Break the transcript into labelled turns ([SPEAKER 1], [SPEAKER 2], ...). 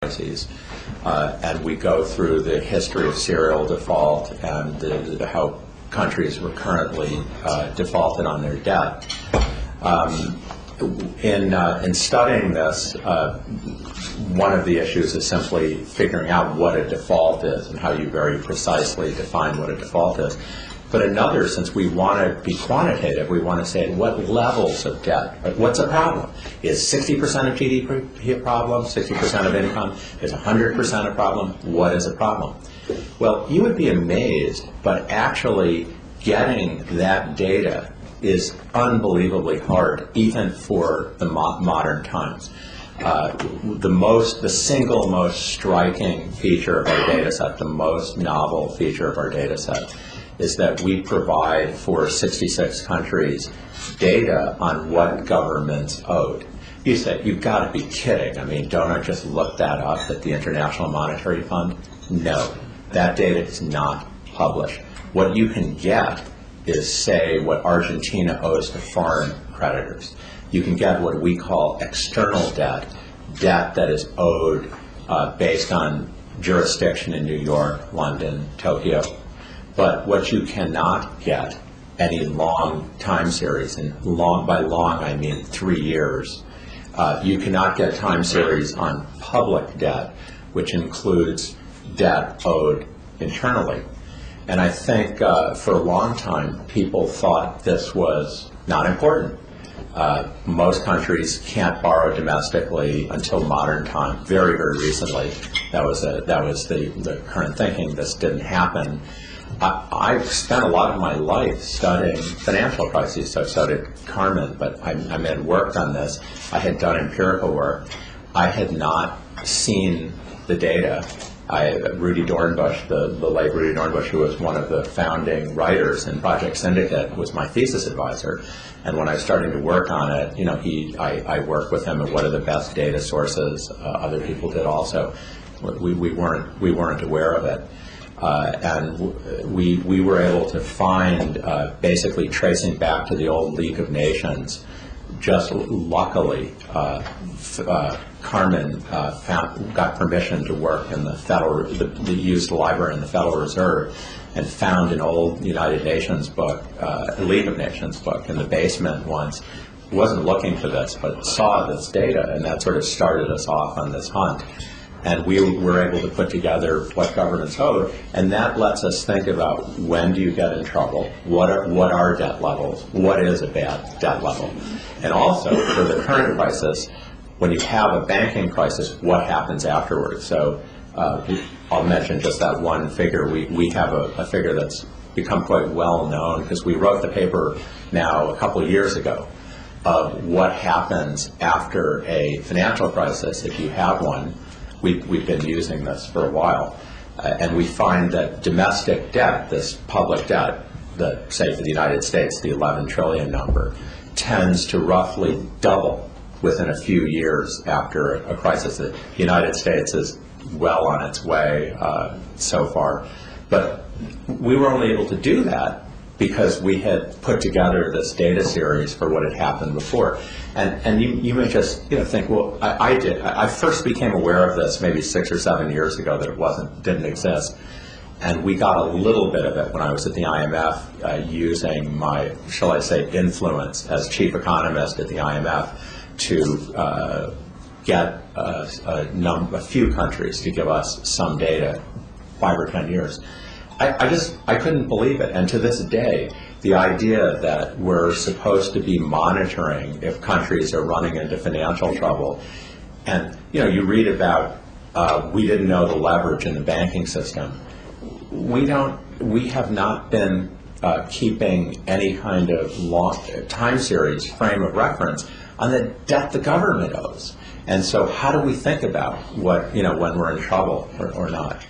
[SPEAKER 1] crises, and we go through the history of serial default and how countries were currently defaulted on their debt. In studying this, one of the issues is simply figuring out what a default is and how you very precisely define what a default is. But another, since we want to be quantitative, we want to say what levels of debt, what's a problem? Is 60% of GDP a problem, 60% of income? Is 100% a problem? What is a problem? Well, you would be amazed, but actually getting that data is unbelievably hard, even for the modern times. The single most striking feature of our data set, the most novel feature of our data set, is that we provide for 66 countries data on what governments owed. You say, you've got to be kidding. I mean, don't I just look that up at the International Monetary Fund? No, that data is not published. What you can get is, say, what Argentina owes to foreign creditors. You can get what we call external debt, debt that is owed based on jurisdiction in New York, London, Tokyo. But what you cannot get, any long time series, and by long I mean 3 years, you cannot get time series on public debt, which includes debt owed internally. And I think for a long time people thought this was not important. Most countries can't borrow domestically until modern time. Very, very recently, that was the current thinking. This didn't happen. I've spent a lot of my life studying financial crises. So I studied Carmen, but I had worked on this. I had done empirical work. I had not seen the data. Rudy Dornbush, the late Rudy Dornbush, who was one of the founding writers in Project Syndicate, was my thesis advisor. And when I was starting to work on it, I worked with him at what are the best data sources. Other people did also. We weren't aware of it. And we were able to find, basically tracing back to the old League of Nations, just luckily, Carmen got permission to work in the used library in the Federal Reserve, and found an old United Nations book, a League of Nations book, in the basement once. Wasn't looking for this, but saw this data, and that sort of started us off on this hunt. And we were able to put together what governments owed, and that lets us think about when do you get in trouble, what are debt levels, what is a bad debt level, and also for the current crisis, when you have a banking crisis, what happens afterwards. So I'll mention just that one figure. We have a figure that's become quite well known because we wrote the paper now a couple of years ago of what happens after a financial crisis if you have one. We've been using this for a while, and we find that domestic debt, this public debt, say for the United States, the 11 trillion number, tends to roughly double within a few years after a crisis. The United States is well on its way so far, but we were only able to do that because we had put together this data series for what had happened before. And you may just think, well, I first became aware of this maybe 6 or 7 years ago that it didn't exist. And we got a little bit of it when I was at the IMF, using my, shall I say, influence as chief economist at the IMF to get a few countries to give us some data, 5 or 10 years. I couldn't believe it, and to this day, the idea that we're supposed to be monitoring if countries are running into financial trouble, and you read about we didn't know the leverage in the banking system. We have not been keeping any kind of long time series frame of reference on the debt the government owes, and so how do we think about what when we're in trouble or not?